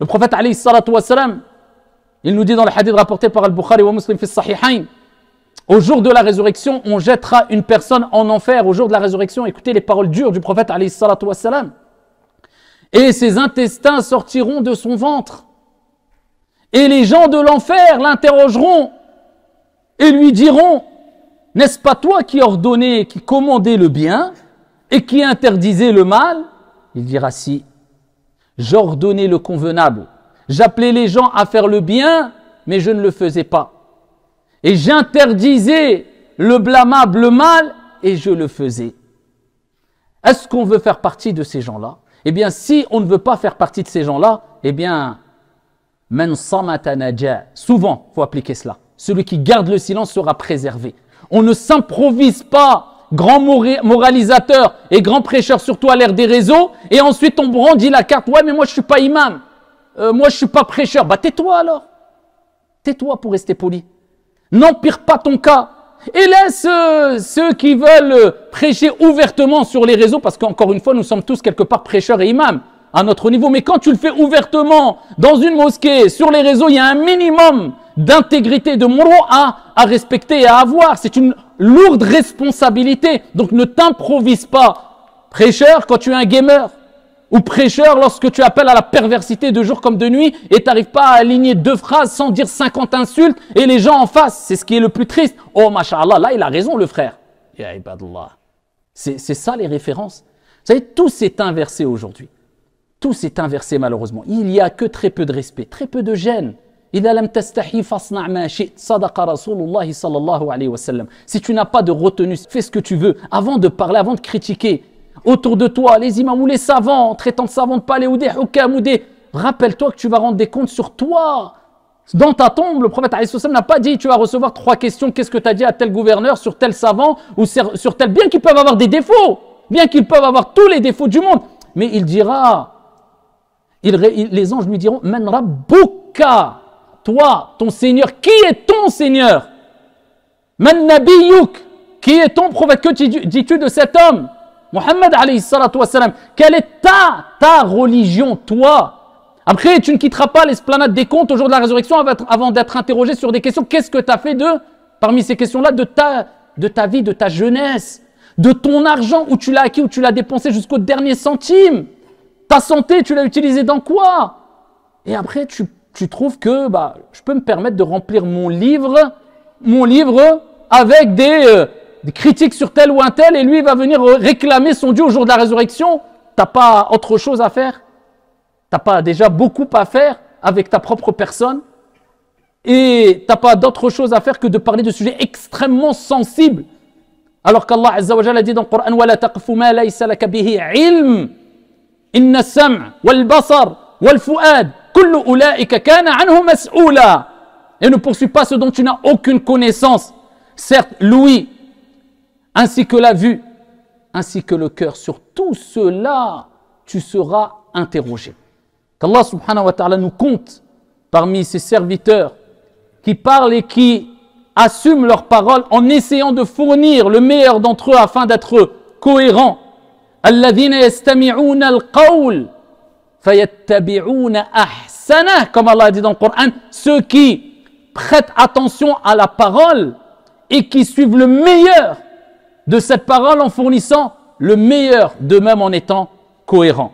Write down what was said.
Le prophète alayhi salatu wassalam, il nous dit dans le hadith rapporté par Al-Bukhari wa Muslim fi Sahihayn, au jour de la résurrection, on jettera une personne en enfer. Au jour de la résurrection, écoutez les paroles dures du prophète alayhi salatu wassalam. Et ses intestins sortiront de son ventre. Et les gens de l'enfer l'interrogeront et lui diront, n'est-ce pas toi qui ordonnais, qui commandais le bien et qui interdisais le mal? Il dira si. J'ordonnais le convenable. J'appelais les gens à faire le bien, mais je ne le faisais pas. Et j'interdisais le blâmable, le mal, et je le faisais. Est-ce qu'on veut faire partie de ces gens-là? Eh bien, si on ne veut pas faire partie de ces gens-là, eh bien, man samata naja. Souvent, il faut appliquer cela. Celui qui garde le silence sera préservé. On ne s'improvise pas grand moralisateur et grand prêcheur, surtout à l'ère des réseaux, et ensuite on brandit la carte. Ouais, mais moi je suis pas imam. Moi je suis pas prêcheur. Bah tais-toi alors. Tais-toi pour rester poli. N'empire pas ton cas. Et laisse ceux qui veulent prêcher ouvertement sur les réseaux, parce qu'encore une fois, nous sommes tous quelque part prêcheurs et imams à notre niveau. Mais quand tu le fais ouvertement dans une mosquée, sur les réseaux, il y a un minimum d'intégrité, de mourou'a à respecter et à avoir. C'est une lourde responsabilité. Donc ne t'improvise pas prêcheur quand tu es un gamer, ou prêcheur lorsque tu appelles à la perversité de jour comme de nuit et tu n'arrives pas à aligner 2 phrases sans dire 50 insultes et les gens en face. C'est ce qui est le plus triste. Oh, masha'Allah, là il a raison le frère. Ya ibadallah. C'est ça les références. Vous savez, tout s'est inversé aujourd'hui. Tout s'est inversé malheureusement. Il n'y a que très peu de respect, très peu de gêne. إذا لم تستحي فاصنع ما شئت صدق رسول الله صلى الله عليه وسلم. Si tu n'as pas de retenue, fais ce que tu veux avant de parler, avant de critiquer. Autour de toi, les imams ou les savants, traitant de savants de palais ou des hukam ou des... Rappelle-toi que tu vas rendre des comptes sur toi. Dans ta tombe, le prophète alayhi salam n'a pas dit tu vas recevoir 3 questions, qu'est-ce que tu as dit à tel gouverneur, sur tel savant ou sur tel... Bien qu'ils peuvent avoir des défauts, bien qu'ils peuvent avoir tous les défauts du monde, mais il dira, les anges lui diront Man rabbuka, toi, ton Seigneur, qui est ton Seigneur? Man nabiyuk, qui est ton prophète? Que dis-tu de cet homme? Mohammed alayhi salatu wassalam, quelle est ta religion, toi? Après, tu ne quitteras pas l'esplanade des comptes au jour de la résurrection avant d'être interrogé sur des questions. Qu'est-ce que tu as fait parmi ces questions-là, de ta vie, de ta jeunesse, de ton argent, où tu l'as acquis, où tu l'as dépensé jusqu'au dernier centime? Ta santé, tu l'as utilisée dans quoi? Et après, tu trouves que je peux me permettre de remplir mon livre avec des critiques sur tel ou un tel, et lui va venir réclamer son dû au jour de la résurrection. T'as pas autre chose à faire? T'as pas déjà beaucoup à faire avec ta propre personne? Et t'as pas d'autre chose à faire que de parler de sujets extrêmement sensibles? Alors qu'Allah Azza wa Jalla a dit dans le Coran وَلَا تَقْفُ مَا لَيْسَ لَكَ بِهِ عِلْمٌ إِنَّ السَّمْعَ وَالْبَصَرَ وَالْفُؤَادَ كُلُّ أُولَئِكَ كَانَ عَنْهُ مَسْئُولًا. Et ne poursuis pas ce dont tu n'as aucune connaissance. Certes, l'ouïe, ainsi que la vue, ainsi que le cœur, sur tout cela, tu seras interrogé. Qu'Allah subhanahu wa ta'ala nous compte parmi ses serviteurs qui parlent et qui assument leurs paroles en essayant de fournir le meilleur d'entre eux afin d'être cohérents. الذين يستمعون القول فيتبعون أحسنه, comme Allah a dit dans le Coran, ceux qui prêtent attention à la parole et qui suivent le meilleur de cette parole en fournissant le meilleur d'eux-mêmes en étant cohérents.